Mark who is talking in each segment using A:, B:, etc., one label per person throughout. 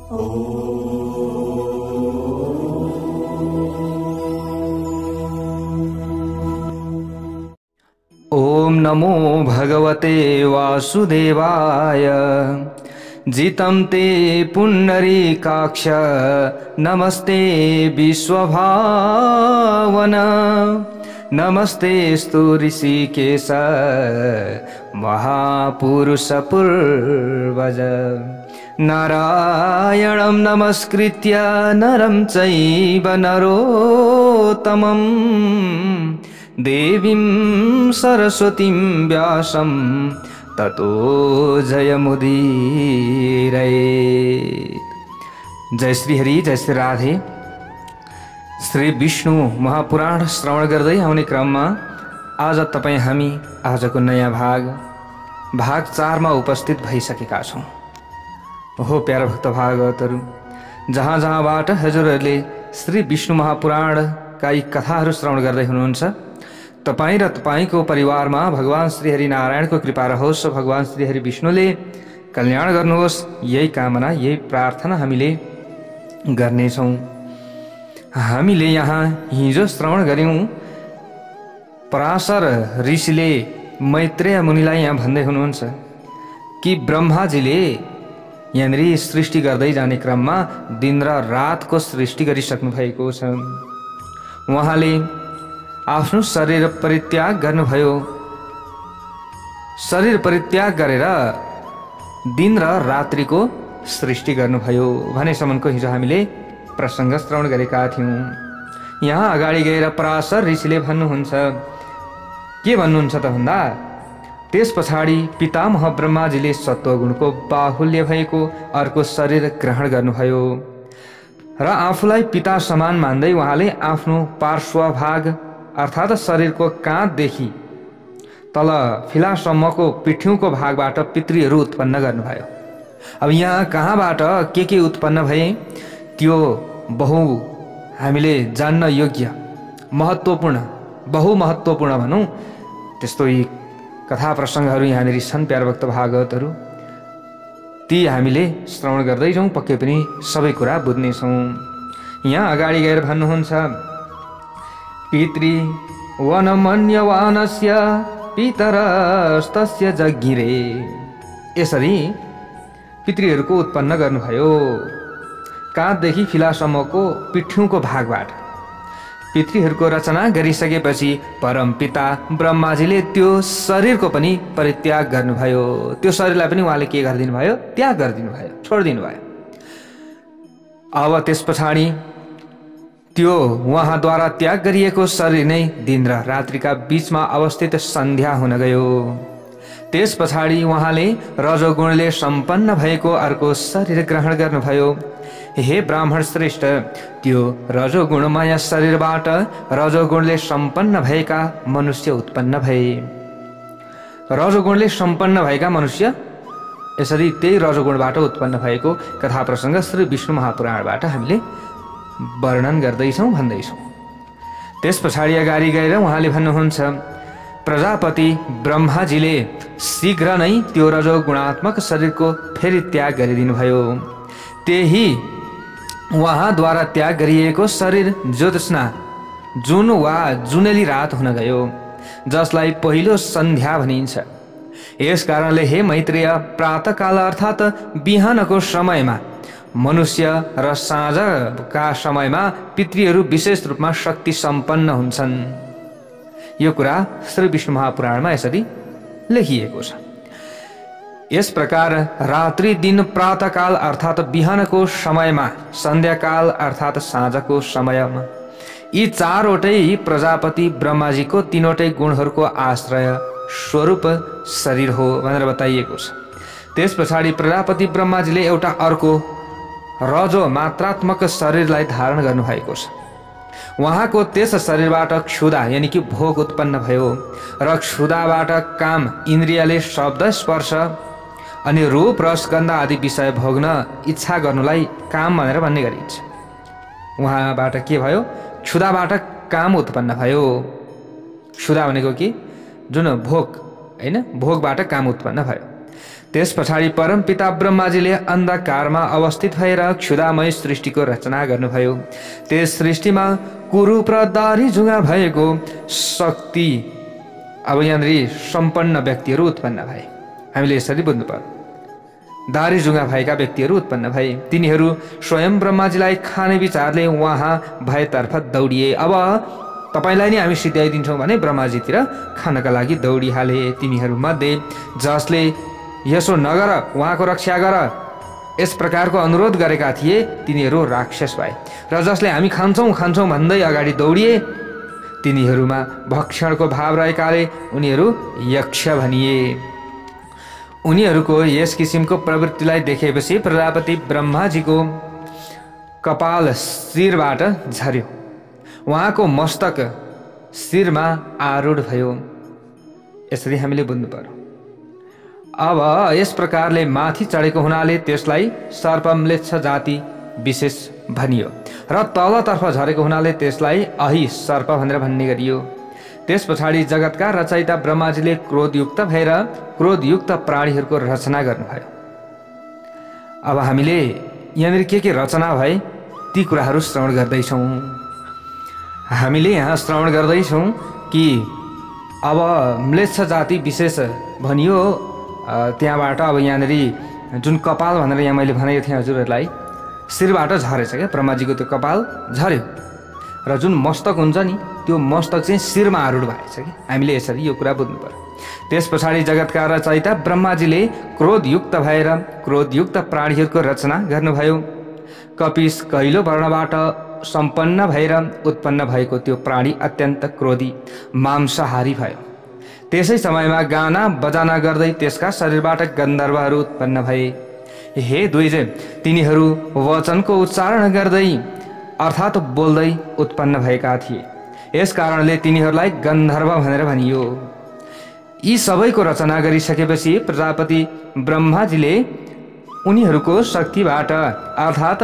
A: ओम नमो भगवते वासुदेवाय। जितं ते पुण्डरीकाक्ष नमस्ते विश्वभावन। नमस्तेस्तु ऋषिकेश महापुरुष पूर्वज। नारायणं नमस्कृत्य नरं चैव नरोत्तमं देवीं सरस्वतीं व्यासं ततो जयमुदीरयेत्। जय श्री हरि, जय श्री राधे। श्री विष्णु महापुराण श्रवण गर्दै आउने क्रममा आज हामी आजको नयाँ भाग 4 मा उपस्थित भइसकेका छौं। हो प्यारा भक्त भागवतहरू, जहाँ जहाँबाट हजुरहरूले श्री विष्णु महापुराणका यी कथाहरू श्रवण गर्दै हुनुहुन्छ, तपाईं र तपाईंको परिवारमा भगवान श्री हरि नारायणको कृपा रहोस्। भगवान श्री हरि विष्णुले कल्याण गर्नुहोस्, यही कामना, यही प्रार्थना हामीले गर्नेछौं। हामीले यहाँ हिजो श्रवण गर्यौं, पराशर ऋषिले मैत्रेय मुनिलाई यहाँ भन्दै हुनुहुन्छ कि ब्रह्माजीले यहाँनिर सृष्टि गर्दै जाने क्रममा दिन र रातको सृष्टि गरिसक्नु भएको छ। उहाँले आफ्नो शरीर परित्याग गर्नुभयो। शरीर परित्याग गरेर दिन र रात्रिको सृष्टि गर्नुभयो भनेसम्मको हिजो हामीले प्रसङ्ग श्रवण गरेका थियौं। यहाँ अगाडि गएर पराशर ऋषिले भन्नुहुन्छ, के भन्नुहुन्छ त भन्दा, त्यस पछाडि पितामह ब्रह्माजीले सत्वगुणको बाहुल्य भएको अर्को शरीर ग्रहण गर्नुभयो र आफूलाई पिता समान मान्दै उहाँले आफ्नो पार्श्वभाग अर्थात् शरीरको काँधदेखि तल फिलासम्मको पिठ्यौको भागबाट पितृहरू उत्पन्न गर्नुभयो। अब यहाँ कहाँबाट के उत्पन्न भए त्यो हामीले जान्न योग्य महत्त्वपूर्ण, बहुमहत्त्वपूर्ण भनौँ त्यस्तो यी कथा प्रसङ्गहरू यहाँनिर छन्। प्यारा भक्त भागवतहरू, ती हामीले श्रवण गर्दै जाउँ, पक्कै पनि सबै कुरा बुझ्नेछौँ। यहाँ अगाडि गएर भन्नुहुन्छ, पितृ वनमन्यवानस्य पितरस्तस्य जज्ञिरे। यसरी पितृहरूको उत्पन्न गर्नुभयो। काँधदेखि फिलासम्मको पिठ्यौको भागबाट पितृहरूको रचना गरिसकेपछि परमपिता ब्रह्माजीले त्यो शरीरको पनि परित्याग गर्नुभयो। त्यो शरीरलाई पनि उहाँले के गरिदिनु भयो? त्याग गरिदिनु भयो, छोडिदिनु भयो। अब त्यस पछाडि त्यो उहाँद्वारा त्याग गरिएको शरीर नै दिन र रात्रिका बीचमा अवस्थित सन्ध्या हुन गयो। त्यस पछाडि उहाँले रजोगुणले सम्पन्न भएको अर्को शरीर ग्रहण गर्नुभयो। हे ब्राह्मण श्रेष्ठ, त्यो रजोगुणमय शरीरबाट रजोगुणले सम्पन्न भएका मनुष्य उत्पन्न भए। रजोगुणले सम्पन्न भएका मनुष्य यसरी त्यही रजोगुणबाट उत्पन्न भएको कथा प्रसङ्ग श्री विष्णु महापुराणबाट हामीले वर्णन गर्दैछौँ, भन्दैछौँ। त्यस पछाडि अगाडि गएर उहाँले भन्नुहुन्छ, प्रजापति ब्रह्माजीले शीघ्र नै त्यो रजोगुणात्मक शरीरको फेरि त्याग गरिदिनु भयो। त्यही उहाँद्वारा त्याग गरिएको शरीर ज्योत्स्ना, जुन वा जुनेली रात हुन गयो, जसलाई पहिलो सन्ध्या भनिन्छ। यस कारणले हे मैत्रेय, प्रातःकाल अर्थात् बिहानको समयमा मनुष्य र साँझका समयमा पितृहरू विशेष रूपमा शक्ति सम्पन्न हुन्छन्। यो कुरा श्री विष्णु महापुराणमा यसरी लेखिएको छ। यस प्रकार रात्रि दिन प्रातःकाल अर्थात् बिहानको समयमा, सन्ध्याकाल अर्थात् साँझको समयमा यी चारवटै प्रजापति ब्रह्माजीको तीनवटै गुणहरूको आश्रय स्वरूप शरीर हो भनेर बताइएको छ। त्यस पछाडि प्रजापति ब्रह्माजीले एउटा अर्को रजो मात्रात्मक शरीरलाई धारण गर्नुभएको छ। उहाँको त्यस शरीरबाट क्षुधा यानि कि भोग उत्पन्न भयो र क्षुधाबाट काम इन्द्रियले शब्द स्पर्श अनि रूप रस गन्ध आदि विषय भोग्न इच्छा गर्नुलाई काम भनेर भन्ने गरिन्छ। उहाँबाट के भयो? क्षुधाबाट काम उत्पन्न भयो। क्षुधा भनेको कि जुन भोग, हैन, भोगबाट काम उत्पन्न भयो। त्यस पछाडि परमपिता ब्रह्माजीले अन्धकारमा अवस्थित भएर क्षुधामय सृष्टिको रचना गर्नुभयो। त्यस सृष्टिमा कुरूप र दाह्री जुङ्गा भएको शक्ति अब यहाँनिर सम्पन्न व्यक्तिहरू उत्पन्न भए। हामीले यसरी बुझ्नु पर्यो। दाह्री जुङ्गा भएका व्यक्तिहरू उत्पन्न भए। तिनीहरू स्वयं ब्रह्माजीलाई खाने विचारले उहाँ भएतर्फ दौडिए। अब तपाईलाई नै हामी सिध्याइदिन्छौँ भने ब्रह्माजीतिर खानका लागि दौडिहाले। तिनीहरूमध्ये जसले यसो नगर, उहाँको रक्षा गर, यस प्रकारको अनुरोध गरेका थिए तिनीहरू राक्षस भए। र जसले हामी खान्छौँ खान्छौँ भन्दै अगाडि दौडिए तिनीहरूमा भक्षणको भाव रहेकाले उनीहरू यक्ष भनिए। उनीहरूको यस किसिमको प्रवृत्तिलाई देखेपछि प्रजापति ब्रह्माजीको कपाल शिरबाट झर्यो। उहाँको मस्तक शिरमा आरूढ भयो। यसरी हामीले बुझ्नु पर्यो। अब यस प्रकारले माथि चढेको हुनाले त्यसलाई सर्पम्लेच्छ जाति विशेष भनियो र तलतर्फ झरेको हुनाले त्यसलाई अहि सर्प भनेर भन्ने गरियो। त्यस पछाडि जगतका रचयिता ब्रह्माजीले क्रोधयुक्त भएर क्रोधयुक्त प्राणीहरूको रचना गर्नुभयो। अब हामीले यहाँनिर के रचना भए ती कुराहरू श्रवण गर्दैछौँ। हामीले यहाँ श्रवण गर्दैछौँ कि अब म्लेच्छ जाति विशेष भनियो। त्यहाँबाट अब यहाँनिर जुन कपाल भनेर यहाँ मैले भनेको थिएँ हजुरहरूलाई, शिरबाट झरेछ क्या, ब्रह्माजीको त्यो कपाल झर्यो र जुन मस्तक हुन्छ नि त्यो मस्तक चाहिँ शिरमा आरूढ भएछ कि। हामीले यसरी यो कुरा बुझ्नु पर्यो। त्यस पछाडि जगतका रचयिता ब्रह्माजीले क्रोधयुक्त भएर क्रोधयुक्त प्राणीहरूको रचना गर्नुभयो। कपिस कैलो वर्णबाट सम्पन्न भएर उत्पन्न भएको त्यो प्राणी अत्यन्त क्रोधी मांसाहारी भयो। त्यसै समयमा गाना बजाना गर्दै त्यसका शरीरबाट गन्धर्वहरू उत्पन्न भए। हे द्विजे, तिनीहरू वचनको उच्चारण गर्दै अर्थात् बोल्दै उत्पन्न भएका थिए। यस कारणले तिनीहरूलाई गन्धर्व भनेर भनियो। यी सबैको रचना गरिसकेपछि प्रजापति ब्रह्माजीले उनीहरूको शक्तिबाट अर्थात्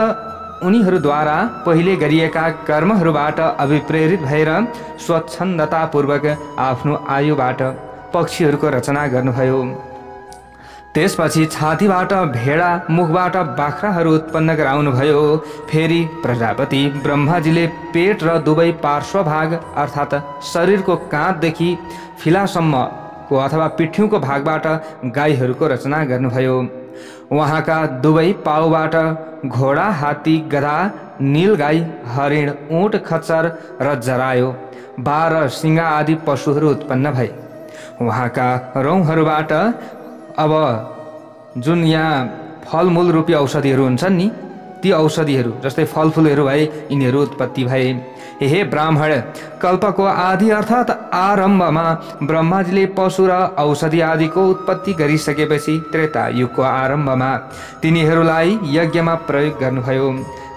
A: उनीहरूद्वारा पहिले गरिएका कर्महरूबाट अभिप्रेरित भएर स्वच्छन्दतापूर्वक आफ्नो आयुबाट पक्षीहरूको रचना गर्नुभयो। त्यसपछि छातीबाट भेडा, मुखबाट बाख्राहरू उत्पन्न गराउनुभयो। फेरि प्रजापति ब्रह्माजीले पेट र दुवै पार्श्वभाग अर्थात् शरीरको काँधदेखि फिलासम्मको अथवा पिठ्यूको भागबाट गाईहरूको रचना गर्नुभयो। उहाँका दुवै पाउबाट घोडा, हात्ती, गधा, नीलगाई, हरिण, ऊँट, खच्चर र जरायो 12 सिंगा आदि पशुहरू उत्पन्न भए। उहाँका रौँहरूबाट अब जुन यहाँ फलमूल रूपी औषधिहरू हुन्छन् नि ती औषधिहरू जस्तै फलफुलहरू भए यिनीहरू उत्पत्ति भए। हे ब्राह्मण, कल्पको आदि अर्थात् आरम्भमा ब्रह्माजीले पशु र औषधि आदिको उत्पत्ति गरिसकेपछि त्रेता युगको आरम्भमा तिनीहरूलाई यज्ञमा प्रयोग गर्नुभयो।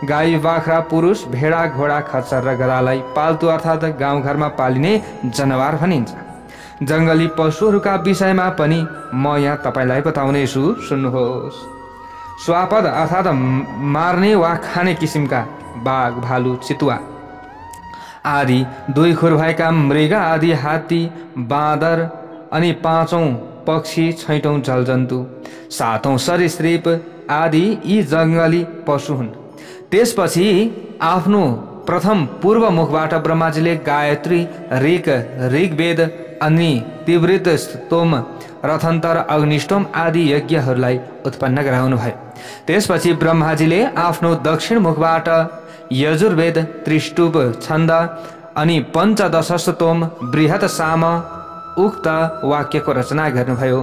A: गाई, बाख्रा, पुरुष, भेडा, घोडा, खच्चर र गधालाई पाल्तु अर्थात् गाउँघरमा पालिने जनावर भनिन्छ। जङ्गली पशुहरूका विषयमा पनि म यहाँ तपाईँलाई बताउनेछु, सुन्नुहोस्। स्वापद अर्थात् मार्ने वा खाने किसिमका बाघ, भालु, चितुवा आदि, 2 खुर भएका मृग आदि, हात्ती, बाँदर अनि 5औं पक्षी, 6औं जलजन्तु, 7औं सरीसृप आदि यी जङ्गली पशु हुन्। त्यसपछि आफ्नो प्रथम पूर्व मुखबाट ब्रह्माजीले गायत्री, ऋग्वेद अनि तिवृत, स्तोम, रथन्तर, अग्निष्टोम आदि यज्ञहरूलाई उत्पन्न गराउनु भयो। त्यसपछि ब्रह्माजीले आफ्नो दक्षिण मुखबाट यजुर्वेद, त्रिष्टुप, छन्द अनि पञ्चदशस्तोम, बृहत साम उक्त वाक्यको रचना गर्नुभयो।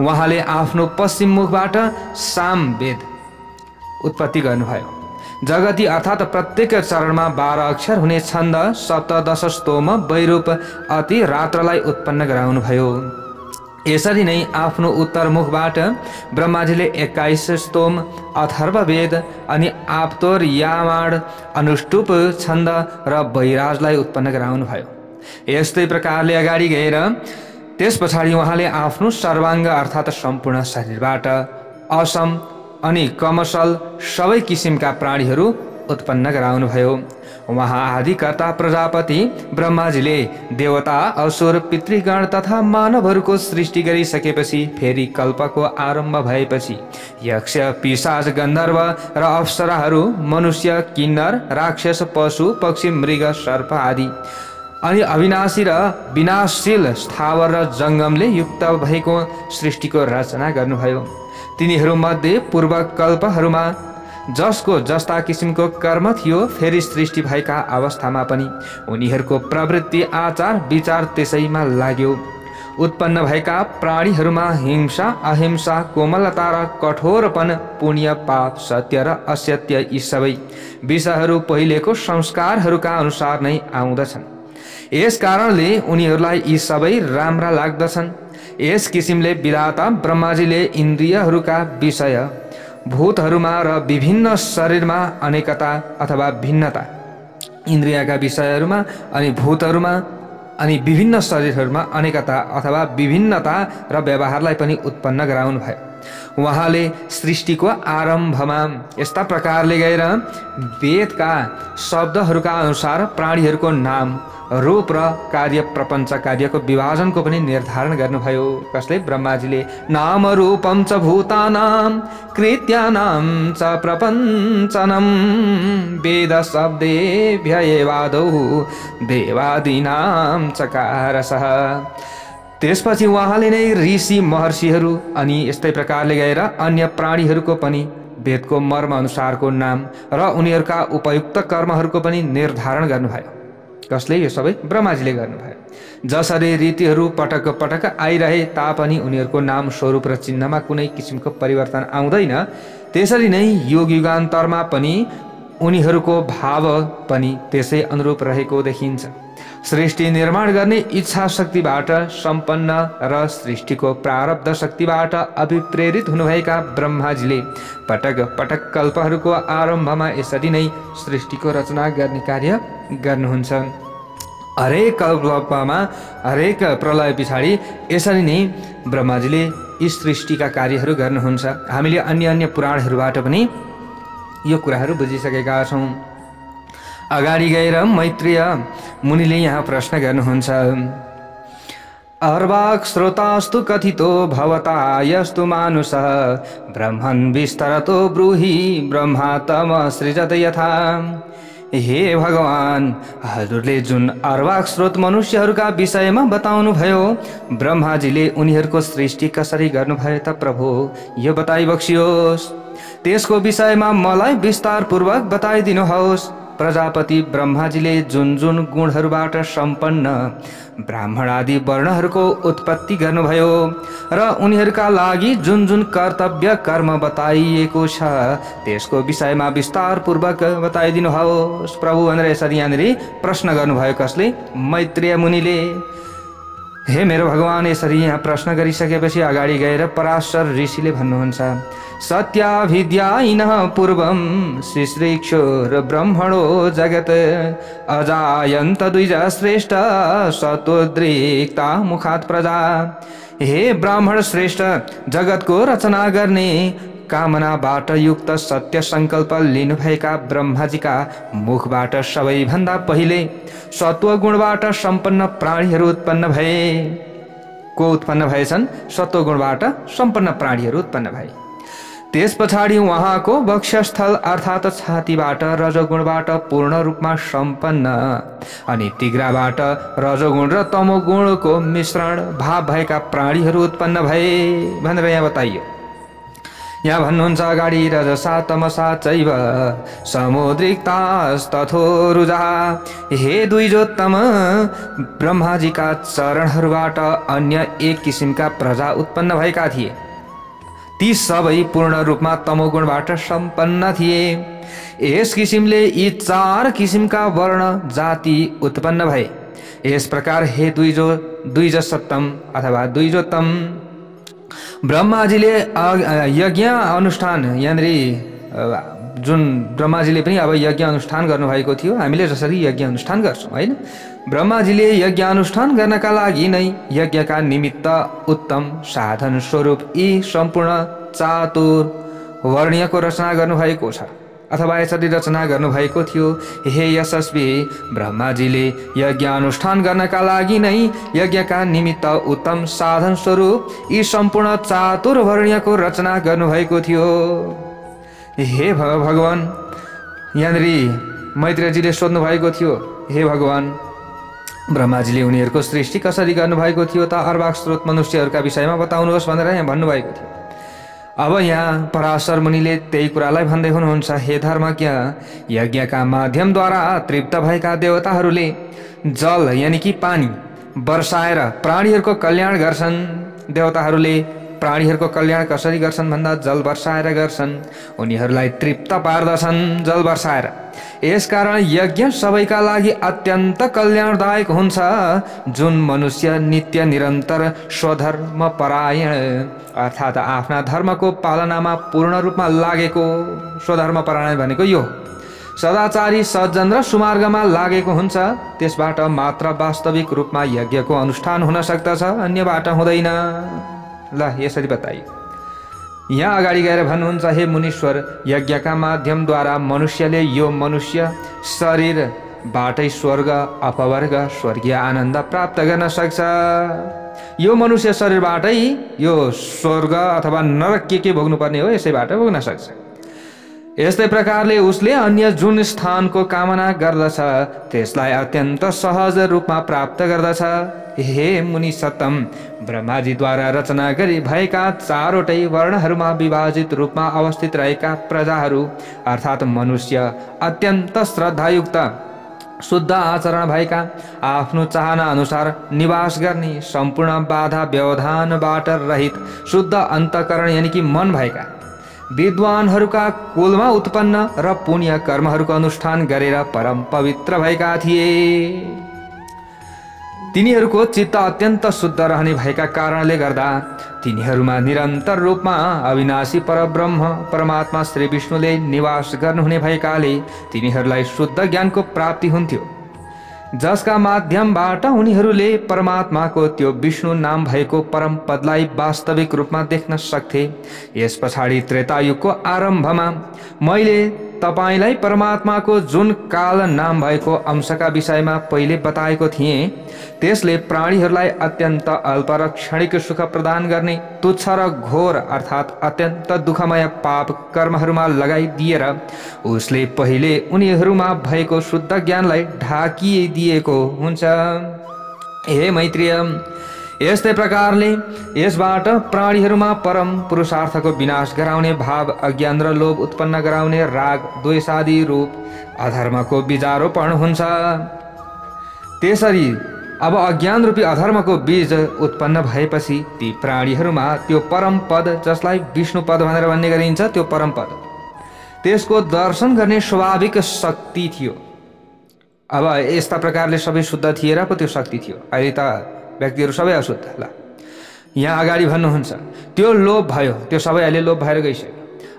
A: उहाँले आफ्नो पश्चिम मुखबाट सामवेद उत्पत्ति गर्नुभयो। जगती अर्थात् प्रत्येक चरणमा 12 अक्षर हुने छन्द, सप्तदशस्तोम, वैरूप अति रात्रलाई उत्पन्न गराउनुभयो। यसरी नै आफ्नो उत्तर मुखबाट ब्रह्माजीले 21 स्तोम, अथर्ववेद अनि आप्तोर, यामाड, अनुष्टुप, छन्द र वैराजलाई उत्पन्न गराउनुभयो। यस्तै प्रकारले अगाडि गएर त्यस पछाडि उहाँले आफ्नो सर्वाङ्ग अर्थात् सम्पूर्ण शरीरबाट असम अनि कमसल सबै किसिमका प्राणीहरू उत्पन्न गराउनुभयो। उहाँ आदिकर्ता प्रजापति ब्रह्माजीले देवता, असुर, पितृगण तथा मानवहरूको सृष्टि गरिसकेपछि फेरि कल्पको आरम्भ भएपछि यक्ष, पिशाच, गन्धर्व र अप्सराहरू, मनुष्य, किन्नर, राक्षस, पशु, पक्षी, मृग, सर्प आदि अनि अविनाशी र विनाशशील स्थावर र जङ्गमले युक्त भएको सृष्टिको रचना गर्नुभयो। तिनीहरूमध्ये पूर्वकल्पहरूमा जसको जस्ता किसिमको कर्म थियो फेरि सृष्टि भएका अवस्थामा पनि उनीहरूको प्रवृत्ति, आचार, विचार त्यसैमा लाग्यो। उत्पन्न भएका प्राणीहरूमा हिंसा, अहिंसा, कोमलता र कठोरपन, पुण्य, पाप, सत्य र असत्य यी सबै विषयहरू पहिलेको संस्कारहरूका अनुसार नै आउँदछन्। यस कारणले उनीहरूलाई यी सबै राम्रा लाग्दछन्। यस किसिमले विधाता ब्रह्माजीले इन्द्रियहरूका विषय, भूतहरूमा र विभिन्न शरीरमा अनेकता अथवा भिन्नता, इन्द्रियका विषयहरूमा अनि भूतहरूमा अनि विभिन्न शरीरहरूमा अनेकता अथवा विभिन्नता र व्यवहारलाई पनि उत्पन्न गराउनु भयो। उहाँले सृष्टिको आरम्भमा यस्ता प्रकारले गएर वेदका शब्दहरूका अनुसार प्राणीहरूको नाम, रूप र कार्य, प्रपञ्च कार्यको विभाजनको पनि निर्धारण गर्नुभयो। कसले? ब्रह्माजीले नाम रूपम च भूतानां कृत्यानां च प्रपञ्चनम वेद शब्देभ्य एवादौ देवादीनां चकारसः। त्यसपछि उहाँले नै ऋषि, महर्षिहरू अनि यस्तै प्रकारले गएर अन्य प्राणीहरूको पनि वेदको मर्म अनुसारको नाम र उनीहरूका उपयुक्त कर्महरूको पनि निर्धारण गर्नुभयो। कसले? यो सबै ब्रह्माजीले गर्नुभयो। जसरी रीतिहरू पटक पटक आइरहे तापनि उनीहरूको नाम, स्वरूप र चिन्हमा कुनै किसिमको परिवर्तन आउँदैन, त्यसरी नै युग युगान्तरमा पनि उनीहरूको भाव पनि त्यसै अनुरूप रहेको देखिन्छ। सृष्टि निर्माण गर्ने इच्छा शक्तिबाट सम्पन्न र सृष्टिको प्रारब्ध शक्तिबाट अभिप्रेरित हुनुभएका ब्रह्माजीले पटक पटक कल्पहरूको आरम्भमा यसरी नै सृष्टिको रचना गर्ने कार्य गर्नुहुन्छ। हरेक कल्पमा, हरेक प्रलय पछाडि यसरी नै ब्रह्माजीले यी सृष्टिका कार्यहरू गर्नुहुन्छ। हामीले अन्य अन्य पुराणहरूबाट पनि यो कुराहरू बुझिसकेका छौँ। अगाडि गएर मैत्रेय मुनिले यहाँ प्रश्न गर्नुहुन्छ। अर्वाक् श्रोतास्तु कथितो भवता यस्तु मानुषः ब्रह्मन् विस्तरतो ब्रूहि ब्रह्मा तम सृजत यथा। हे भगवान, हजुरले जुन अर्वाक् श्रोत मनुष्यहरूका विषयमा बताउनु भयो, ब्रह्माजीले उनीहरूको सृष्टि कसरी गर्नुभयो त प्रभु, यो बताइबक्सियोस्। त्यसको विषयमा मलाई विस्तारपूर्वक बताइदिनुहोस्। प्रजापति ब्रह्माजीले जुन जुन गुणहरूबाट सम्पन्न ब्राह्मण आदि वर्णहरूको उत्पत्ति गर्नुभयो र उनीहरूका लागि जुन जुन कर्तव्य कर्म बताइएको छ त्यसको विषयमा विस्तारपूर्वक बताइदिनुहोस् प्रभु भनेर यसरी यहाँनिर प्रश्न गर्नुभयो। कसले? मैत्रेय मुनिले। हे मेरो भगवान, यसरी यहाँ प्रश्न गरिसकेपछि अगाडि गएर पराशर ऋषिले भन्नुहुन्छ। सत्याभिद्यायिनः पूर्वं शिश्रीक्षुर ब्रह्मणो जगत् अजायन्त द्विज श्रेष्ठ सत्वोद्रिक्ता मुखात् प्रजा। हे ब्राह्मण श्रेष्ठ, जगतको रचना गर्ने कामनाबाट युक्त सत्य संकल्प लिनुभएका ब्रह्माजीका मुखबाट सबैभन्दा पहिले सत्वगुणबाट सम्पन्न प्राणीहरू उत्पन्न भए। को उत्पन्न भएछन्? सत्वगुणबाट सम्पन्न प्राणीहरू उत्पन्न भए। त्यस पछाडि उहाँको वक्षस्थल अर्थात् छातीबाट रजोगुणबाट पूर्ण रूपमा सम्पन्न अनि तिग्राबाट रजोगुण र तमोगुणको मिश्रण भाव भएका प्राणीहरू उत्पन्न भए भनेर यहाँ बताइयो। यहाँ भन्नुहुन्छ अगाडि रजसा तमसा चैव समुद्रिक्तास्तथोरुजा। हे द्विजोत्तम, ब्रह्माजीका चरणहरूबाट अन्य एक किसिमका प्रजा उत्पन्न भएका थिए। ती सबै पूर्ण रूपमा तमोगुणबाट सम्पन्न थिए। यस किसिमले यी चार किसिमका वर्ण जाति उत्पन्न भए। यस प्रकार हे द्विजसत्तम अथवा द्विजोत्तम, ब्रह्माजीले यज्ञ अनुष्ठान, यहाँनिर जुन ब्रह्माजीले पनि अब यज्ञ अनुष्ठान गर्नुभएको थियो, हामीले जसरी यज्ञ अनुष्ठान गर्छौँ होइन, ब्रह्माजीले यज्ञ अनुष्ठान गर्नका लागि नै यज्ञका निमित्त उत्तम साधन स्वरूप यी सम्पूर्ण चातुर वर्णीयको रचना गर्नुभएको छ। अथवा यसरी रचना गर्नुभएको थियो, हे यशस्वी ब्रह्माजीले यज्ञ अनुष्ठान गर्नका लागि नै यज्ञका निमित्त उत्तम साधन स्वरूप यी सम्पूर्ण चातुर्वर्ण्यको रचना गर्नुभएको थियो। हे भगवान, यहाँनिर मैत्रेयजीले सोध्नु भएको थियो, हे भगवान ब्रह्माजीले उनीहरूको सृष्टि कसरी गर्नुभएको थियो त अर्वाक स्रोत मनुष्यहरूका विषयमा बताउनुहोस् भनेर यहाँ भन्नुभएको थियो। अब यहाँ पराशर मुनिले त्यही कुरालाई भन्दै हुनुहुन्छ, हे धर्मज्ञ, यज्ञका माध्यमद्वारा तृप्त भएका देवताहरूले जल यानि कि पानी वर्षाएर प्राणीहरूको कल्याण गर्छन्। देवताहरूले प्राणीहरूको कल्याण कसरी गर्छन् भन्दा जल वर्षाएर गर्छन्, उनीहरूलाई तृप्त पार्दछन् जल वर्षाएर। यसकारण यज्ञ सबैका लागि अत्यन्त कल्याणदायक हुन्छ। जुन मनुष्य नित्य निरन्तर स्वधर्म परायण अर्थात् आफ्ना धर्मको पालनामा पूर्ण रूपमा लागेको, स्वधर्म परायण भनेको यो सदाचारी सज्जन र सुमार्गमा लागेको हुन्छ, त्यसबाट मात्र वास्तविक रूपमा यज्ञको अनुष्ठान हुन सक्दछ, अन्यबाट हुँदैन। ल यसरी बताइयो। यहाँ अगाडि गएर भन्नुहुन्छ, हे मुनीश्वर, यज्ञका माध्यमद्वारा मनुष्यले यो मनुष्य शरीरबाटै स्वर्ग अपवर्ग स्वर्गीय आनन्द प्राप्त गर्न सक्छ। यो मनुष्य शरीरबाटै यो स्वर्ग अथवा नरक के भोग्नुपर्ने हो यसैबाट भोग्न सक्छ। यस्तै प्रकारले उसले अन्य जुन स्थानको कामना गर्दछ त्यसलाई अत्यन्त सहज रूपमा प्राप्त गर्दछ। हे मुनि सत्तम, ब्रह्माजीद्वारा रचना गरी भएका चारवटै वर्णहरूमा विभाजित रूपमा अवस्थित रहेका प्रजाहरू अर्थात् मनुष्य अत्यन्त श्रद्धायुक्त शुद्ध आचरण भएका, आफ्नो चाहना अनुसार निवास गर्ने, सम्पूर्ण बाधा व्यवधानबाट रहित शुद्ध अन्तःकरण यानि कि मन भएका विद्वानहरूका कुलमा उत्पन्न र पुण्य कर्महरूको अनुष्ठान गरेर परम पवित्र भएका थिए। तिनीहरूको चित्त अत्यन्त शुद्ध रहने भएका कारणले गर्दा तिनीहरूमा निरन्तर रूपमा अविनाशी परब्रह्म परमात्मा श्री विष्णुले निवास गर्नुहुने भएकाले तिनीहरूलाई शुद्ध ज्ञानको प्राप्ति हुन्थ्यो, जसका माध्यमबाट उनीहरूले परमात्माको त्यो विष्णु नाम भएको परम पदलाई वास्तविक रूपमा देख्न सक्थे। यस पछाडि त्रेतायुगको आरम्भमा मैले तपाईलाई परमात्माको जुन काल नाम भएको अंशका विषयमा पहिले बताएको थिएँ, त्यसले प्राणीहरूलाई अत्यन्त अल्प र क्षणिक सुख प्रदान गर्ने तुच्छ र घोर अर्थात् अत्यन्त दुःखमय पाप कर्महरूमा लगाइदिएर उसले पहिले उनीहरूमा भएको शुद्ध ज्ञानलाई ढाकिदिएको हुन्छ। हे मैत्रेय, यस्तै प्रकारले यसबाट प्राणीहरूमा परम पुरुषार्थको विनाश गराउने भाव, अज्ञान र लोभ उत्पन्न गराउने राग द्वेष आदि रूप अधर्मको बीजारोपण हुन्छ। त्यसरी अब अज्ञान रूपी अधर्मको बीज उत्पन्न भएपछि ती प्राणीहरूमा त्यो परम पद, जसलाई विष्णु पद भनेर भन्ने गरिन्छ, त्यो परम पद, त्यसको दर्शन गर्ने स्वाभाविक शक्ति थियो। अब यस्ता प्रकारले सबै शुद्ध थिए र पो त्यो शक्ति थियो। अहिले त व्यक्तिहरू सबै अशुद्ध। ल यहाँ अगाडि भन्नुहुन्छ, त्यो लोभ भयो, त्यो सबै अहिले लोभ भएर गइसक्यो।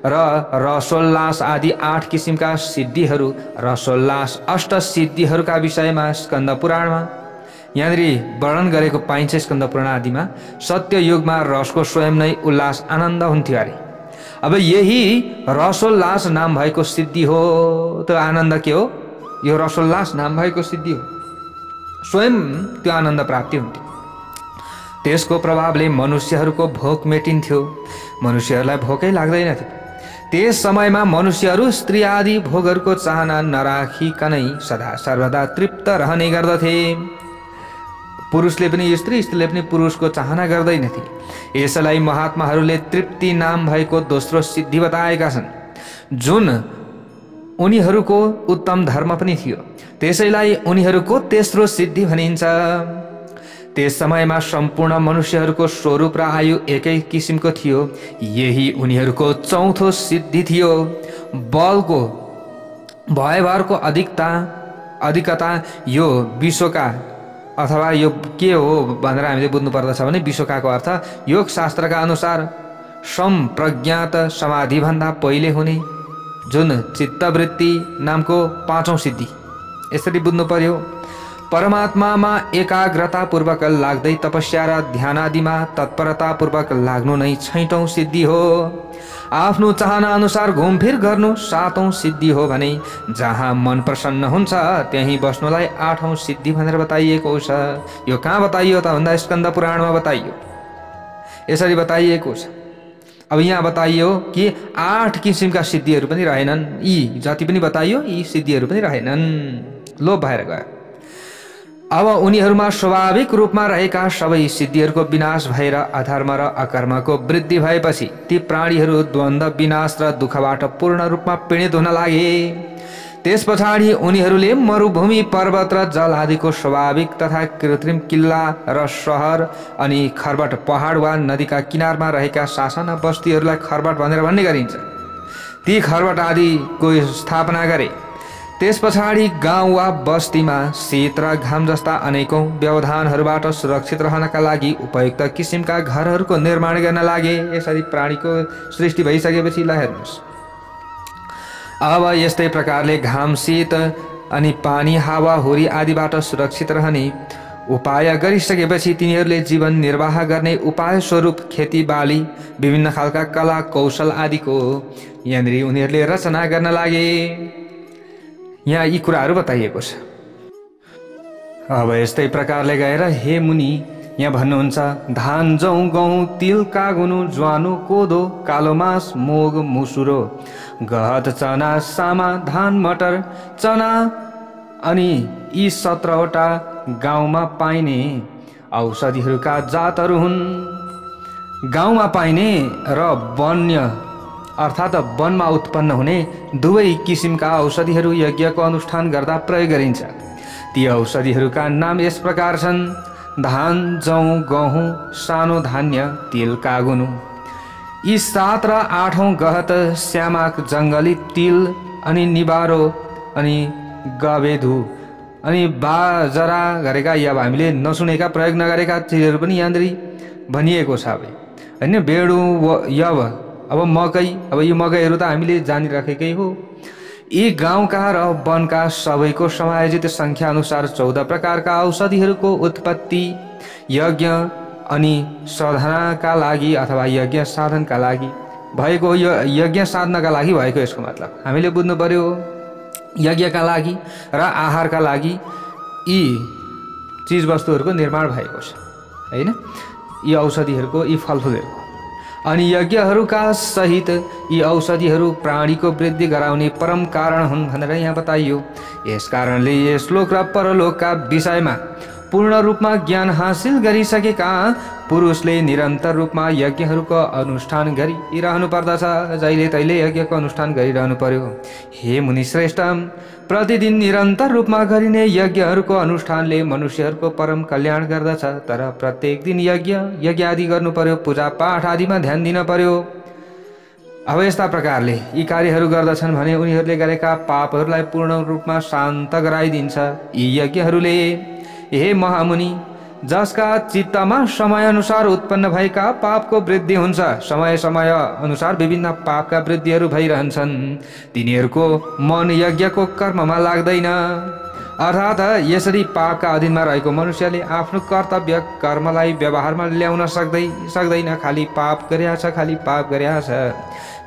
A: र रसोल्लास आदि 8 किसिमका सिद्धिहरू, रसोल्लास अष्ट सिद्धिहरूका विषयमा स्कन्द पुराणमा यहाँनिर वर्णन गरेको पाइन्छ। स्कन्द पुराण आदिमा सत्य युगमा रसको स्वयं नै उल्लास आनन्द हुन्थ्यो अरे। अब यही रसोल्लास नाम भएको सिद्धि हो। त्यो आनन्द के हो? यो रसोल्लास नाम भएको सिद्धि हो। स्वयं त्यो आनन्द प्राप्ति हुन्थ्यो। त्यसको प्रभावले मनुष्यहरूको भोक मेटिन्थ्यो, मनुष्यहरूलाई भोकै लाग्दैनथ्यो। त्यस समयमा मनुष्यहरू स्त्री आदि भोगहरूको चाहना नराखिकनै सदा सर्वदा तृप्त रहने गर्दथे। पुरुषले पनि स्त्री, स्त्रीले पनि पुरुषको चाहना गर्दैनथे। यसलाई महात्माहरूले तृप्ति नाम भएको दोस्रो सिद्धि बताएका छन्, जुन उनीहरूको उत्तम धर्म पनि थियो। त्यसैलाई उनीहरूको तेस्रो सिद्धि भनिन्छ। त्यस समयमा सम्पूर्ण मनुष्यहरूको स्वरूप र आयु एकै किसिमको थियो। यही उनीहरूको चौथो सिद्धि थियो। बलको भयभारको अधिकता यो विश्वका अथवा यो के हो भनेर हामीले बुझ्नु पर्दछ भने, विश्वकाको अर्थ योग शास्त्रका अनुसार सम्प्रज्ञात समाधिभन्दा पहिले हुने जुन चित्तवृत्ति नामको 5औं सिद्धि, यसरी बुझ्नु पर्यो। परमात्मामा एकाग्रतापूर्वक लाग्दै तपस्या र ध्यानादिमा तत्परतापूर्वक लाग्नु नै 6औं सिद्धि हो। आफ्नो चाहना अनुसार घुमफिर गर्नु 7औं सिद्धि हो भने जहाँ मन प्रसन्न हुन्छ त्यहीँ बस्नुलाई 8औं सिद्धि भनेर बताइएको छ। यो कहाँ बताइयो त भन्दा स्कन्द पुराणमा बताइयो। यसरी बताइएको छ। अब यहाँ बताइयो कि 8 किसिमका सिद्धिहरू पनि रहेनन्। यी जति पनि बताइयो यी सिद्धिहरू पनि रहेनन्, लोप भएर गयो। अब उनीहरूमा स्वाभाविक रूपमा रहेका सबै सिद्धिहरूको विनाश भएर अधर्म र अकर्मको वृद्धि भएपछि ती प्राणीहरू द्वन्द्व विनाश र दुःखबाट पूर्ण रूपमा पीडित हुन लागे। त्यस पछाडि उनीहरूले मरुभूमि पर्वत र जल आदिको स्वाभाविक तथा कृत्रिम किल्ला र सहर अनि खर्बट पहाड वा नदीका किनारमा रहेका सासाना बस्तीहरूलाई खर्बट भनेर भन्ने गरिन्छ, ती खर्बट आदिको स्थापना गरे। त्यस पछाडि गाउँ वा बस्तीमा शीत र घाम जस्ता अनेकौं व्यवधानहरूबाट सुरक्षित रहनका लागि उपयुक्त किसिमका घरहरूको निर्माण गर्न लागे। यसरी प्राणीको सृष्टि भइसकेपछि ल हेर्नुहोस्। अब यस्तै प्रकारले घाम शीत अनि पानी हावा हुरी आदिबाट सुरक्षित रहने उपाय गरिसकेपछि तिनीहरूले जीवन निर्वाह गर्ने उपाय स्वरूप खेतीबाली विभिन्न खालका कला कौशल आदिको यहाँनिर उनीहरूले रचना गर्न लागे। यहाँ यी कुराहरू बताइएको छ। अब यस्तै प्रकारले गएर हे मुनि यहाँ भन्नुहुन्छ धान जौ गहुँ तिल कागुनु ज्वानो कोदो कालो मास मोग मुसुरो गहत चना सामा धान मटर चना अनि यी 17वटा गाउँमा पाइने औषधिहरूका जातहरू हुन्। गाउँमा पाइने र वन्य अर्थात् वनमा उत्पन्न हुने दुवै किसिमका औषधिहरू यज्ञको अनुष्ठान गर्दा प्रयोग गरिन्छ। ती औषधिहरूका नाम यस प्रकार छन् धान जौ गहुँ सानो धान्य तिल कागुनु। यी 7 र 8औं गहत श्यामाक जङ्गली तिल अनि निबारो अनि गवेधु अनि बाजरा गरेका या हामीले नसुनेका प्रयोग नगरेका चिजहरू पनि यहाँनिर भनिएको छ। होइन बेडु यव अब मकै, अब यो मकैहरू त हामीले जानिराखेकै हो। यी गाउँका र वनका सबैको समायोजित संख्या अनुसार 14 प्रकारका औषधिहरूको उत्पत्ति यज्ञ अनि साधनाका लागि अथवा यज्ञ साधनका लागि भएको, यो यज्ञ साधनका लागि भएको। यसको मतलब हामीले बुझ्नु पर्यो यज्ञका लागि र आहारका लागि यी चिजवस्तुहरूको निर्माण भएको छ, होइन? यी औषधिहरूको यी फलफुलहरूको अनि यज्ञहरूका सहित यी औषधिहरू प्राणीको वृद्धि गराउने परम कारण हुन् भनेर यहाँ बताइयो। यस कारणले यस लोक र परलोकका विषयमा पूर्ण रूपमा ज्ञान हासिल गरिसकेका पुरुषले निरन्तर रूपमा यज्ञहरूको अनुष्ठान गरिरहनु पर्दछ। जहिले तहिले यज्ञको अनुष्ठान गरिरहनु पर्यो। हे मुनि श्रेष्ठ, प्रतिदिन निरन्तर रूपमा गरिने यज्ञहरूको अनुष्ठानले मनुष्यहरूको परम कल्याण गर्दछ। तर प्रत्येक दिन यज्ञ आदि गर्नु पर्यो, पूजा पाठ आदिमा ध्यान दिन पर्यो। अब यस्ता प्रकारले यी कार्यहरू गर्दछन् भने उनीहरूले गरेका पापहरूलाई पूर्ण रूपमा शान्त गराइदिन्छ। यी यज्ञहरूले हे महामुनि, जसका चित्तमा समय अनुसार उत्पन्न भएका पापको वृद्धि हुन्छ, समय समय अनुसार विभिन्न पापका वृद्धिहरू भइरहन्छन्, तिनीहरूको मन यज्ञको कर्ममा लाग्दैन। अर्थात् यसरी पापका अधीनमा रहेको मनुष्यले आफ्नो कर्तव्य कर्मलाई व्यवहारमा ल्याउन सक्दैन। खाली पाप गरेछ, खाली पाप गरेछ,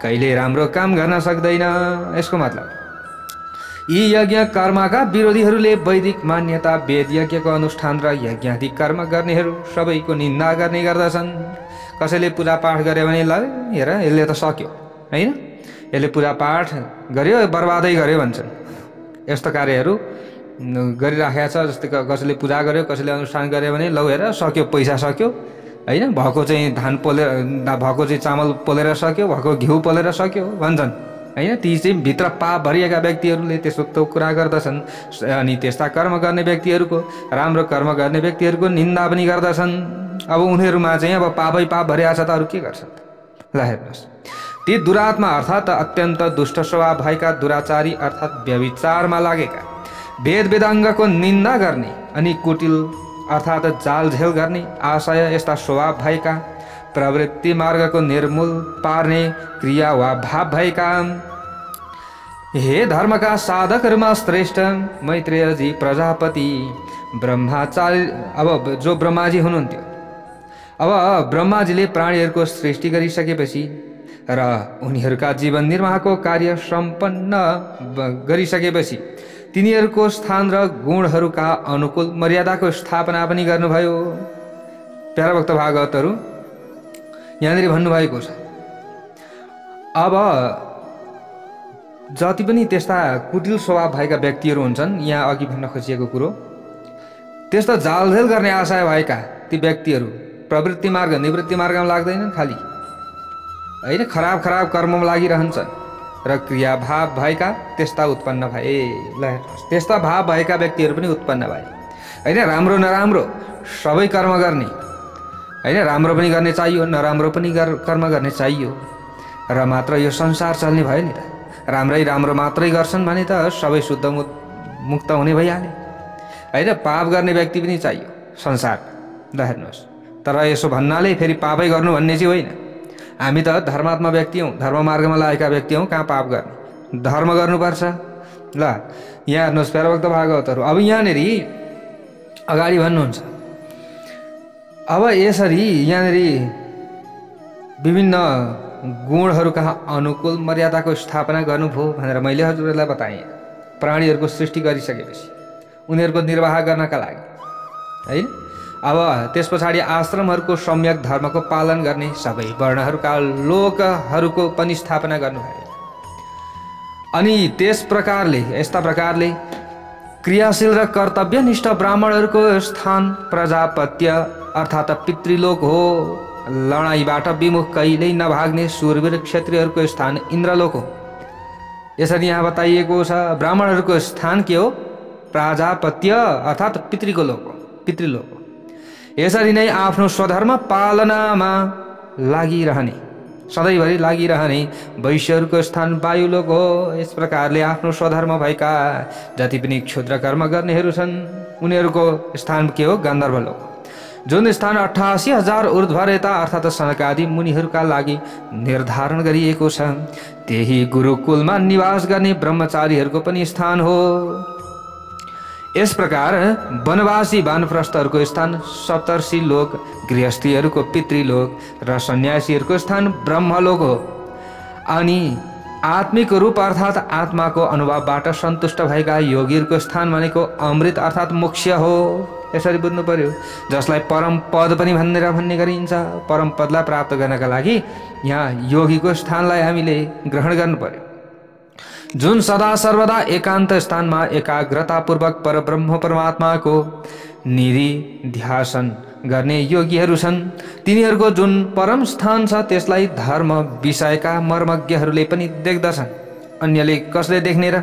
A: कहिले राम्रो काम गर्न सक्दैन। यसको मतलब यी यज्ञ कर्मका विरोधीहरूले वैदिक मान्यता वेद यज्ञको अनुष्ठान र यज्ञादि कर्म गर्नेहरू सबैको निन्दा गर्ने गर्दछन्। कसैले पूजा पाठ गर्यो भने ल हेर यसले त सक्यो, होइन, यसले पूजा पाठ गर्यो बर्बादै गर्यो भन्छन्। यस्तो कार्यहरू गरिराखेको छ। जस्तै कसैले पूजा गर्यो, कसैले अनुष्ठान गर्यो भने लौ हेर सक्यो, पैसा सक्यो, होइन, भएको चाहिँ धान पोलेर, भएको चाहिँ चामल पोलेर सक्यो, भएको घिउ पोलेर सक्यो भन्छन्, होइन। ती चाहिँ भित्र पाप भरिएका व्यक्तिहरूले त्यस्तो कुरा गर्दछन्। अनि त्यस्ता कर्म गर्ने व्यक्तिहरूको, राम्रो कर्म गर्ने व्यक्तिहरूको निन्दा पनि गर्दछन्। अब उनीहरूमा चाहिँ अब पापै पाप भरिया छ त अरू के गर्छन्? ल हेर्नुहोस्, ती दुरात्मा अर्थात् अत्यन्त दुष्ट स्वभाव भएका दुराचारी अर्थात् व्यभिचारमा लागेका, वेद वेदाङ्गको निन्दा गर्ने अनि कुटिल अर्थात् जालझेल गर्ने आशय यस्ता स्वभाव भएका, प्रवृत्ति मार्गको निर्मूल पार्ने क्रिया वा भाव भएका, हे धर्मका साधकहरूमा श्रेष्ठ मैत्रेयजी प्रजापति ब्रह्माचार्य। अब जो ब्रह्माजी हुनुहुन्थ्यो, अब ब्रह्माजीले प्राणीहरूको सृष्टि गरिसकेपछि र उनीहरूका जीवन निर्वाहको कार्य सम्पन्न गरिसकेपछि तिनीहरूको स्थान र गुणहरूका अनुकूल मर्यादाको स्थापना पनि गर्नुभयो। प्यारा भक्त भागवतहरू यहाँनिर भन्नुभएको छ, अब जति पनि त्यस्ता कुटिल स्वभाव भएका व्यक्तिहरू हुन्छन्, यहाँ अघि भन्न खोजिएको कुरो, त्यस्ता जालझेल गर्ने आशय भएका ती व्यक्तिहरू प्रवृत्ति मार्ग निवृत्ति मार्गमा लाग्दैनन् खालि, होइन, खराब खराब कर्ममा लागिरहन्छन् र क्रियाभाव भएका त्यस्ता उत्पन्न भए। ल त्यस्ता भाव भएका व्यक्तिहरू पनि उत्पन्न भए, होइन। राम्रो नराम्रो सबै कर्म गर्ने, होइन, राम्रो पनि गर्ने चाहियो, नराम्रो पनि कर्म गर्ने चाहियो र मात्र यो संसार चल्ने भयो नि त। राम्रै राम्रो मात्रै गर्छन् भने त सबै शुद्ध मुक्त हुने भइहाल्यो, होइन। पाप गर्ने व्यक्ति पनि चाहियो संसार, ल हेर्नुहोस्। तर यसो भन्नाले फेरि पापै गर्नु भन्ने चाहिँ होइन। हामी त धर्मात्मा व्यक्ति हौँ, धर्म मार्गमा लागेका व्यक्ति हौँ, कहाँ पाप गर्ने, धर्म गर्नुपर्छ। ल यहाँ हेर्नुहोस् प्यारा भक्त भागवतहरू, अब यहाँनिर अगाडि भन्नुहुन्छ, अब यसरी यहाँनिर विभिन्न गुणहरूका अनुकूल मर्यादाको स्थापना गर्नुभयो भनेर मैले हजुरहरूलाई बताएँ। प्राणीहरूको सृष्टि गरिसकेपछि उनीहरूको निर्वाह गर्नका लागि, होइन। अब त्यस पछाडि आश्रमहरूको सम्यक धर्मको पालन गर्ने सबै वर्णहरूका लोकहरूको पनि स्थापना गर्नुभयो। अनि त्यस प्रकारले, यस्ता प्रकारले क्रियाशील र कर्तव्यनिष्ठ ब्राह्मणहरूको स्थान प्रजापत्य अर्थात् पितृलोक हो। लडाइँबाट विमुख कहिल्यै नभाग्ने शूरवीर क्षत्रियहरूको स्थान इन्द्रलोक हो। यसरी यहाँ बताइएको छ। ब्राह्मणहरूको स्थान के हो? प्राजापत्य अर्थात् पितृको लोक हो, पितृलोक हो। यसरी नै आफ्नो स्वधर्म पालनामा लागिरहने, सधैँभरि लागिरहने वैश्यहरूको स्थान वायुलोक हो। यस प्रकारले आफ्नो स्वधर्म भएका जति पनि क्षुद्र कर्म गर्नेहरू छन् उनीहरूको स्थान के हो? गन्धर्वलोक, जुन स्थान 88,000 ऊर्ध्वरेता अर्थात् सनकादि मुनिहरूका लागि निर्धारण गरिएको छ। त्यही गुरुकुलमा निवास गर्ने ब्रह्मचारीहरूको पनि स्थान हो। यस प्रकार वनवासी वानप्रस्थहरूको स्थान सप्तर्षि लोक, गृहस्थीहरूको पितृलोक र सन्यासीहरूको स्थान ब्रह्मलोक हो। अनि आत्मिक रूप अर्थात् आत्माको अनुभवबाट सन्तुष्ट भएका योगीहरूको स्थान भनेको अमृत अर्थात् मोक्ष हो। यसरी बुझ्नु पर्यो, जसलाई परम पद पनि भन्ने गरिन्छ। परम पदलाई प्राप्त गर्नका लागि यहाँ योगीको स्थानलाई हामीले ग्रहण गर्नु पर्यो, जुन सदा सर्वदा एकान्त स्थानमा एकाग्रतापूर्वक परब्रह्म परमात्माको निधिध्यासन गर्ने योगीहरू छन्। तिनीहरूको जुन परम स्थान छ त्यसलाई धर्म विषयका मर्मज्ञहरूले पनि देख्दछन्। अन्यले कसले देख्ने र?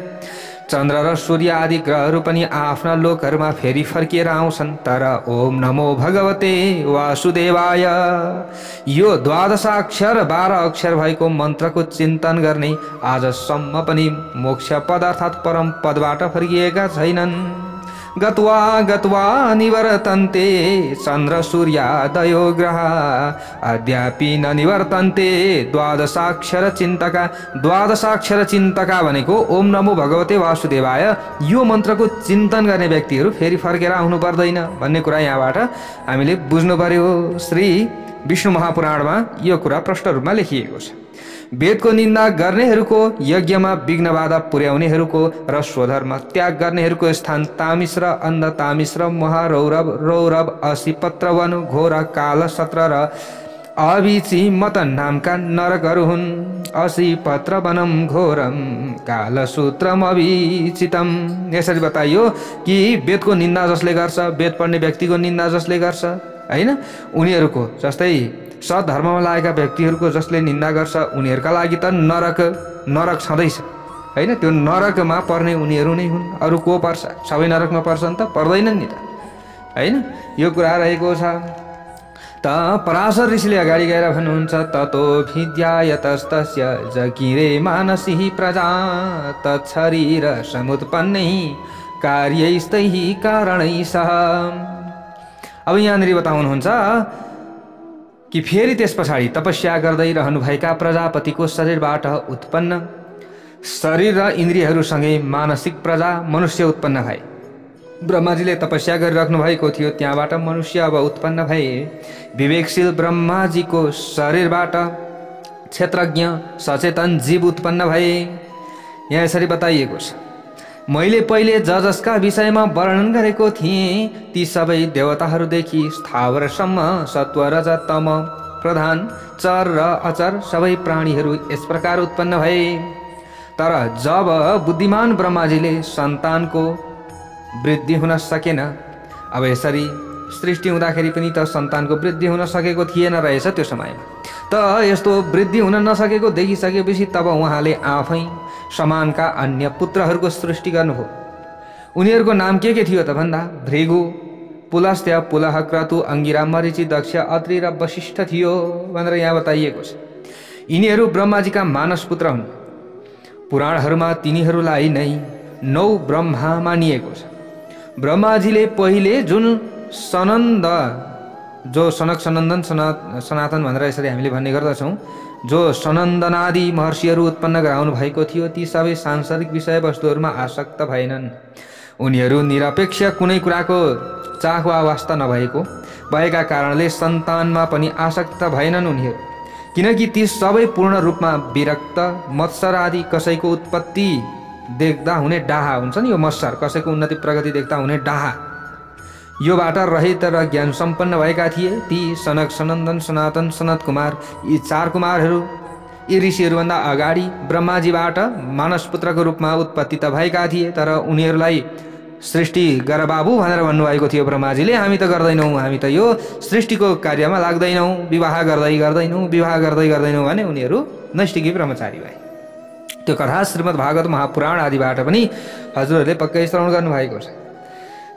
A: चन्द्र र सूर्य आदि ग्रहहरू पनि आफ्ना लोकहरूमा फेरि फर्किएर आउँछन्। तर ओम नमो भगवते वासुदेवाय यो 12 अक्षर 12 अक्षर भएको मन्त्रको चिन्तन गर्ने आजसम्म पनि मोक्ष पद अर्थात् परम पदबाट फर्किएका छैनन्। गत्वा गत्वा निवर्तन्ते चन्द्र सूर्यादयो ग्रह अद्यापि न निवर्तन्ते 12 अक्षर चिन्तका। 12 अक्षर चिन्तका भनेको ओम नमो भगवते वासुदेवाय यो मन्त्रको चिन्तन गर्ने व्यक्तिहरू फेरि फर्केर आउनु पर्दैन भन्ने कुरा यहाँबाट हामीले बुझ्नु पर्यो। श्री विष्णु महापुराणमा यो कुरा प्रष्ट रूपमा लेखिएको छ। वेदको निन्दा गर्नेहरूको, यज्ञमा विघ्न बाधा पुर्याउनेहरूको र स्वधर्म त्याग गर्नेहरूको स्थान तामिस र अन्ध तामिस र महारौरव रौरव असिपत्र वन घोर काल सत्र र अभिची मत नामका नरकहरू हुन्। असिपत्र वनम घोरम कालसूत्रम अभिचितम। यसरी बताइयो कि वेदको निन्दा जसले गर्छ, वेद पढ्ने व्यक्तिको निन्दा जसले गर्छ, होइन, उनीहरूको जस्तै सधर्ममा लागेका व्यक्तिहरूको जसले निन्दा गर्छ उनीहरूका लागि त नरक छँदैछ, होइन। त्यो नरकमा पर्ने उनीहरू नै हुन्। अरू को पर्छ? सबै नरकमा पर्छन् त? पर्दैनन् नि त, होइन। यो कुरा रहेको छ। त पराशर ऋषिले अगाडि गएर भन्नुहुन्छ, ततो भिद्यायतस्तस्य जगिरे मानसिः प्रजा तच्छरीर समुत्पन्नै कार्यैस्तैः कारणैः सह। अब यहाँनिर बताउनुहुन्छ कि फेरि त्यस पछाडि तपस्या गर्दै रहनुभएका प्रजापतिको शरीरबाट उत्पन्न शरीर र इन्द्रियहरूसँगै मानसिक प्रजा मनुष्य उत्पन्न भए। ब्रह्माजीले तपस्या गरिराख्नु भएको थियो, त्यहाँबाट मनुष्य अब उत्पन्न भए। विवेकशील ब्रह्माजीको शरीरबाट क्षेत्रज्ञ सचेतन जीव उत्पन्न भए। यहाँ यसरी बताइएको छ, मैले पहिले जसका विषयमा वर्णन गरेको थिएँ ती सबै देवताहरूदेखि स्थावरसम्म सत्व रज तम प्रधान चर र अचर सबै प्राणीहरू यस प्रकार उत्पन्न भए। तर जब बुद्धिमान ब्रह्माजीले सन्तानको वृद्धि हुन सकेन, अब यसरी सृष्टि हुँदाखेरि पनि त सन्तानको वृद्धि हुन सकेको थिएन रहेछ त्यो समयमा, त यस्तो वृद्धि हुन नसकेको देखिसकेपछि तब उहाँले आफै समानका अन्य पुत्रहरूको सृष्टि गर्नुभयो। उनीहरूको नाम के थियो त भन्दा भृगु, पुलस्त्य, पुलह, क्रतु, अंगिरा, मरीचि, दक्ष, अत्रि र वशिष्ठ थियो भनेर यहाँ बताइएको छ। यिनीहरू ब्रह्माजीका मानस पुत्र हुन्। पुराणहरूमा तिनीहरूलाई नै 9 ब्रह्मा मानिएको छ। ब्रह्माजीले पहिले जुन सनन्द, जो सनक सनन्दन सनातन भनेर यसरी हामीले भन्ने गर्दछौँ, जो सनन्दनादि महर्षिहरू उत्पन्न गराउनु भएको थियो, ती सबै सांसारिक विषयवस्तुहरूमा आसक्त भएनन्। उनीहरू निरपेक्ष कुनै कुराको चाख वा वास्ता नभएको भएका कारणले सन्तानमा पनि आसक्त भएनन् उनीहरू, किनकि ती सबै पूर्ण रूपमा विरक्त मत्सर आदि कसैको उत्पत्ति देख्दा हुने डाहा हुन्छ नि, यो मत्सर कसैको उन्नति प्रगति देख्दा हुने डाहा, योबाट रहित र ज्ञान सम्पन्न भएका थिए। ती सनक सनन्दन सनातन सनत कुमार, यी 4 कुमारहरू यी ऋषिहरूभन्दा अगाडि ब्रह्माजीबाट मानस पुत्रको रूपमा उत्पत्ति त भएका थिए, तर उनीहरूलाई सृष्टि गर बाबु भनेर भन्नुभएको थियो ब्रह्माजीले। हामी त गर्दैनौँ, हामी त यो सृष्टिको कार्यमा लाग्दैनौँ, विवाह गर्दैनौँ भने उनीहरू नैष्ठिकी ब्रह्मचारी भए। त्यो कथा श्रीमद् भागवत महापुराण आदिबाट पनि हजुरहरूले पक्कै श्रवण गर्नुभएको छ।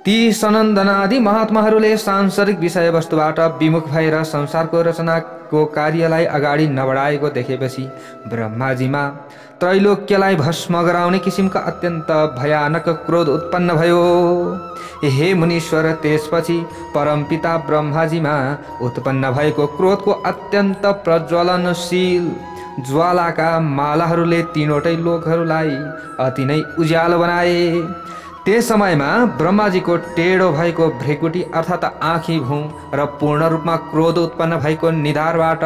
A: ती सनन्दनादि महात्माहरूले सांसारिक विषयवस्तुबाट विमुख भएर संसारको रचनाको कार्यलाई अगाडि नबढाएको देखेपछि ब्रह्माजीमा त्रैलोक्यलाई भस्म गराउने किसिमको अत्यन्त भयानक क्रोध उत्पन्न भयो। हे मुनीश्वर, त्यसपछि परमपिता ब्रह्माजीमा उत्पन्न भएको क्रोधको अत्यन्त प्रज्वलनशील ज्वालाका मालाहरूले तीनवटै लोकहरूलाई अति नै उज्यालो बनाए। त्यस समयमा ब्रह्माजीको टेढो भएको भ्रेकुटी अर्थात् आँखी भौँ र पूर्ण रूपमा क्रोध उत्पन्न भएको निधारबाट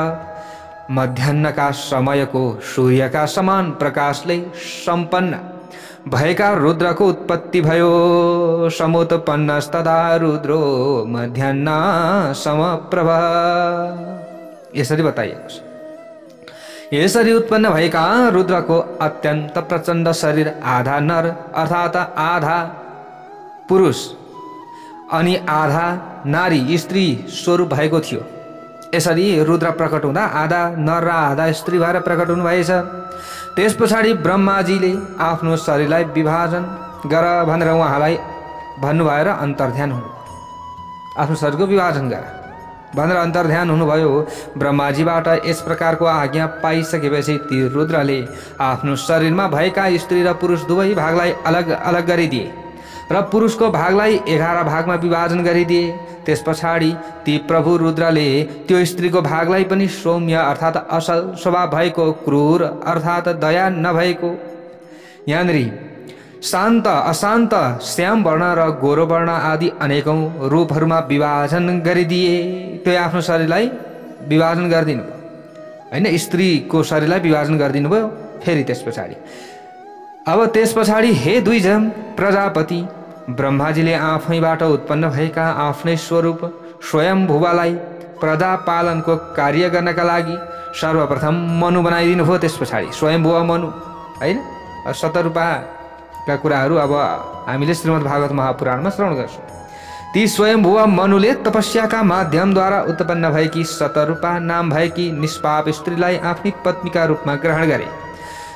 A: मध्याह्नका समयको सूर्यका समान प्रकाशले सम्पन्न भएका रुद्रको उत्पत्ति भयो। समुत्पन्नस्तदा रुद्रो मध्याह्न समप्रभ, यसरी बताइएको छ। यसरी उत्पन्न भएका रुद्रको अत्यन्त प्रचण्ड शरीर आधा नर अर्थात् आधा पुरुष अनि आधा नारी स्त्री स्वरूप भएको थियो। यसरी रुद्र प्रकट हुँदा आधा नर र आधा स्त्री भएर प्रकट हुनुभएछ। त्यस पछाडि ब्रह्माजीले आफ्नो शरीरलाई विभाजन गर भनेर उहाँलाई भन्नुभयो र अन्तर्ध्यान हुनुभयो। आफ्नो शरीरको विभाजन गर भनेर अन्तर्ध्यान हुनुभयो। ब्रह्माजीबाट यस प्रकारको आज्ञा पाइसकेपछि ती रुद्रले आफ्नो शरीरमा भएका स्त्री र पुरुष दुवै भागलाई अलग अलग गरिदिए र पुरुषको भागलाई 11 भागमा विभाजन गरिदिए। त्यस पछाडि ती प्रभु रुद्रले त्यो स्त्रीको भागलाई पनि सौम्य अर्थात् असल स्वभाव भएको, क्रूर अर्थात् दया नभएको, यहाँनिर शान्त अशान्त, श्याम वर्ण र गोरो वर्ण आदि अनेकौं रूपहरूमा विभाजन गरिदिए। त्यो आफ्नो शरीरलाई विभाजन गरिदिनु भयो होइन, स्त्रीको शरीरलाई विभाजन गरिदिनु भयो। फेरि त्यस पछाडि हे दुईजना प्रजापति, ब्रह्माजीले आफैबाट उत्पन्न भएका आफ्नै स्वरूप स्वयम्भुवालाई प्रजा पालनको कार्य गर्नका लागि सर्वप्रथम मनु बनाइदिनु भयो। त्यस पछाडि स्वयम्भुवा मनु होइन, शतरूपाका कुराहरू अब हामीले श्रीमद् भागवत महापुराणमा श्रवण गर्छौँ। ती स्वयम्भुवा मनुले तपस्याका माध्यमद्वारा उत्पन्न भएकी शतरूपा नाम भएकी निष्पाप स्त्रीलाई आफ्नी पत्नीका रूपमा ग्रहण गरे।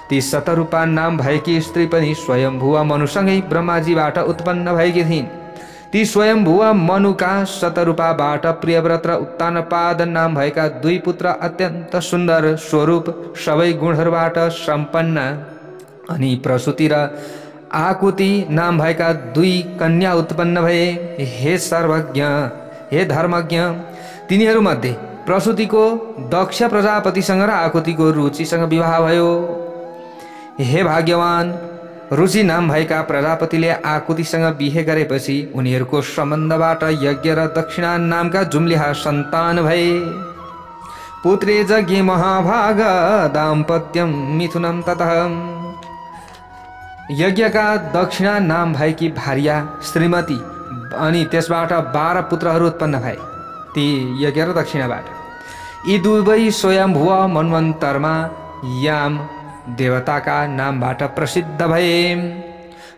A: ती शतरूपा नाम भएकी स्त्री पनि स्वयम्भुवा मनुसँगै ब्रह्माजीबाट उत्पन्न भएकी थिइन्। ती स्वयम्भुवा मनुका शतरूपाबाट प्रियव्रत र उत्तानपाद नाम भएका 2 पुत्र अत्यन्त सुन्दर स्वरूप सबै गुणहरूबाट सम्पन्न अनि प्रसूति र आकुति नाम भएका 2 कन्या उत्पन्न भए। हे सर्वज्ञ, हे धर्मज्ञ, तिनीहरूमध्ये प्रसूतिको दक्ष प्रजापतिसँग र आकुतिको रुचिसँग विवाह भयो। हे भाग्यवान, रुचि नाम भएका प्रजापतिले आकुतिसँग बिहे गरेपछि उनीहरूको सम्बन्धबाट यज्ञ र दक्षिणा नामका जुम्लिहा सन्तान भए। पुत्रे जज्ञे महाभाग दाम्पत्यम मिथुनम ततः। यज्ञका दक्षिणा नाम भएकी भार्या श्रीमती अनि त्यसबाट 12 पुत्रहरू उत्पन्न भए। ती यज्ञ र दक्षिणाबाट यी दुवै स्वयम्भुव मन्वन्तरमा याम देवताका नामबाट प्रसिद्ध भए।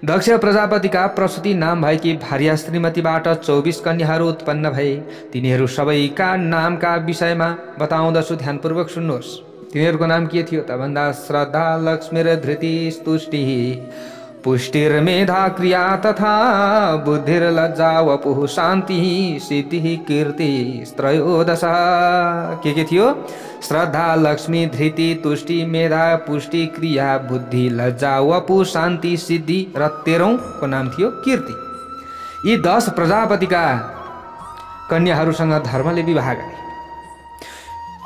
A: दक्ष प्रजापतिका प्रसूति नाम भएकी भार्या श्रीमतीबाट 24 कन्याहरू उत्पन्न भए। तिनीहरू सबैका नामका विषयमा बताउँदछु, ध्यानपूर्वक सुन्नुहोस्। तिनीहरूको नाम के थियो त भन्दा श्रद्धा, लक्ष्मी र धृति, स्तुष्टि, पुष्टिर्मेधा, क्रिया तथा बुद्धिर्लज्जा, वपुः, शान्ति, सिद्धि, कीर्ति, त्रयोदश। के थियो? श्रद्धा, लक्ष्मी, धृति, तुष्टि, मेधा, पुष्टि, क्रिया, बुद्धि, लज्जा, वपु, शान्ति, सिद्धि र 13औं को नाम थियो कीर्ति। यी 10 प्रजापतिका कन्याहरूसँग धर्मले विवाह गरे।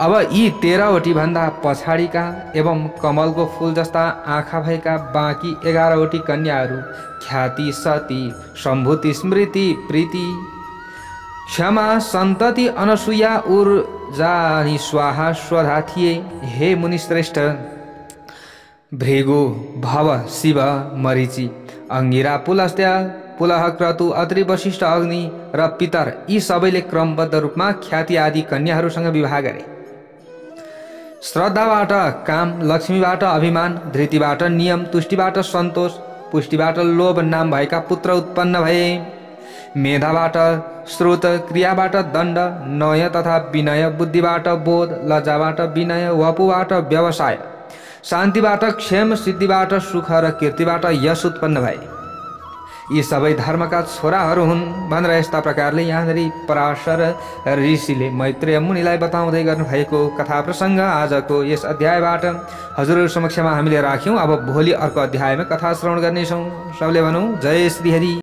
A: अब यी 13वटी भन्दा पछाडिका एवं कमलको फूल जस्ता आँखा भएका बाँकी 11वटी कन्याहरू ख्याति, सती, सम्भूति, स्मृति, प्रीति, क्षमा, सन्तति, अनसुया, ऊर्जा अनि स्वाहा, स्वधा थिए। हे मुनिश्रेष्ठ, भृगु, भव, शिव, मरीचि, अंगिरा, पुलस्त्य, पुलह, क्रतु, अत्रि, वशिष्ठ, अग्नि र पितर यी सबैले क्रमबद्ध रूपमा ख्याति आदि कन्याहरूसँग विवाह गरे। श्रद्धाबाट काम, लक्ष्मीबाट अभिमान, धृतिबाट नियम, तुष्टिबाट सन्तोष, पुष्टिबाट लोभ नाम भएका पुत्र उत्पन्न भए। मेधाबाट श्रुत, क्रियाबाट दण्ड, नय तथा विनय, बुद्धिबाट बोध, लज्जाबाट विनय, वपुबाट व्यवसाय, शान्तिबाट क्षेम, सिद्धिबाट सुख र कीर्तिबाट यश उत्पन्न भए। यी सबै धर्मका छोराहरू हुन् भनेर यस्ता प्रकारले यहाँनिर पराशर ऋषिले मैत्रेय मुनिलाई बताउँदै गर्नुभएको कथा प्रसङ्ग आजको यस अध्यायबाट हजुरहरू समक्षमा हामीले राख्यौँ। अब भोलि अर्को अध्यायमा कथा श्रवण गर्नेछौँ। सबले भनौँ जय श्री हरि।